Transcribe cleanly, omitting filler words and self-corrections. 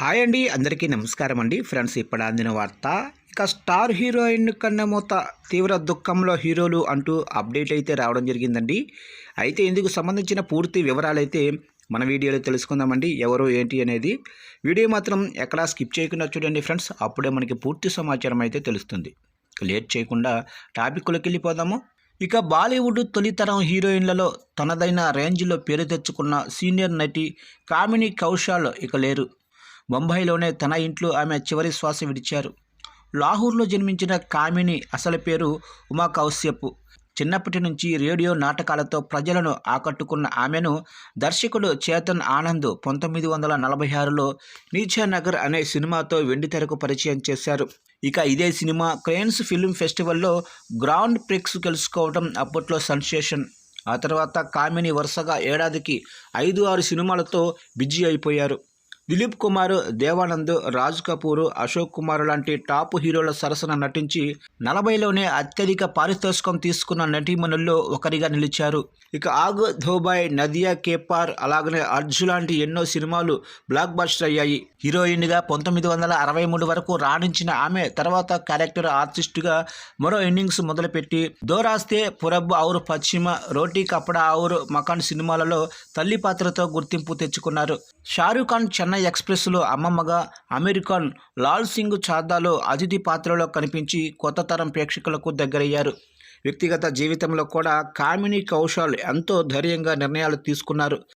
Hi అండి, అందరికీ నమస్కారం అండి. ఫ్రెండ్స్, ఇప్పుడు అందిన వార్త. ఇక స్టార్ హీరోయిన్ కన్నెమూత తీవ్ర దుఃఖంలో హీరోలు అంటూ అప్డేట్ అయితే రావడం జరిగిందండి. అయితే ఇందుకు సంబంధించిన పూర్తి వివరాలైతే మన వీడియోలో తెలుసుకుందామండి. ఎవరు ఏంటి అనేది వీడియో మాత్రం ఎక్కడా స్కిప్ చేయకుండా చూడండి ఫ్రెండ్స్. అప్పుడే మనకి పూర్తి సమాచారం అయితే తెలుస్తుంది. లేట్ చేయకుండా టాపిక్లోకి వెళ్ళిపోదాము. ఇక బాలీవుడ్ తొలితరం హీరోయిన్లలో తనదైన రేంజ్లో పేరు తెచ్చుకున్న సీనియర్ నటి కామిని కౌశల్ ఇక లేరు. బొంబాయిలోనే తన ఇంట్లో ఆమె చివరి శ్వాస విడిచారు. లాహోర్లో జన్మించిన కామిని అసలు పేరు ఉమా కౌశ్యప్. చిన్నప్పటి నుంచి రేడియో నాటకాలతో ప్రజలను ఆకట్టుకున్న ఆమెను దర్శకుడు చేతన్ ఆనంద్ 1946లో నీచానగర్ అనే సినిమాతో వెండితెరకు పరిచయం చేశారు. ఇక ఇదే సినిమా క్రేన్స్ ఫిల్మ్ ఫెస్టివల్లో గ్రాండ్ ప్రిక్స్ గెలుచుకోవడం అప్పట్లో సెన్సేషన్. ఆ తర్వాత కామిని వరుసగా ఏడాదికి 5-6 సినిమాలతో బిజీ అయిపోయారు. దిలీప్ కుమార్, దేవానంద్, రాజ్ కపూర్, అశోక్ కుమార్ లాంటి టాప్ హీరోల సరసన నటించి 40లోనే అత్యధిక పారితోషికం తీసుకున్న నటీమణుల్లో ఒకరిగా నిలిచారు. ఇక ఆగ్, ధోబాయ్, నదియా కేపార్, అలాగనే అర్జు లాంటి ఎన్నో సినిమాలు బ్లాక్ బస్టర్ అయ్యాయి. హీరోయిన్గా 1963 వరకు రాణించిన ఆమె తర్వాత క్యారెక్టర్ ఆర్టిస్టుగా మరో ఇన్నింగ్స్ మొదలుపెట్టి దోరాస్తే, పురబ్ ఔర్ పశ్చిమ, రోటీ కపడా ఔర్ మకాన్ సినిమాలలో తల్లి పాత్రతో గుర్తింపు తెచ్చుకున్నారు. షారూఖ్ ఖాన్ చెన్నై ఎక్స్ప్రెస్లో అమ్మమ్మగా, అమెరికన్ లాల్ సింగ్ చాద్దాలో అతిథి పాత్రలో కనిపించి కొత్త తరం ప్రేక్షకులకు దగ్గరయ్యారు. వ్యక్తిగత జీవితంలో కూడా కామిని కౌశల్ ఎంతో ధైర్యంగా నిర్ణయాలు తీసుకున్నారు.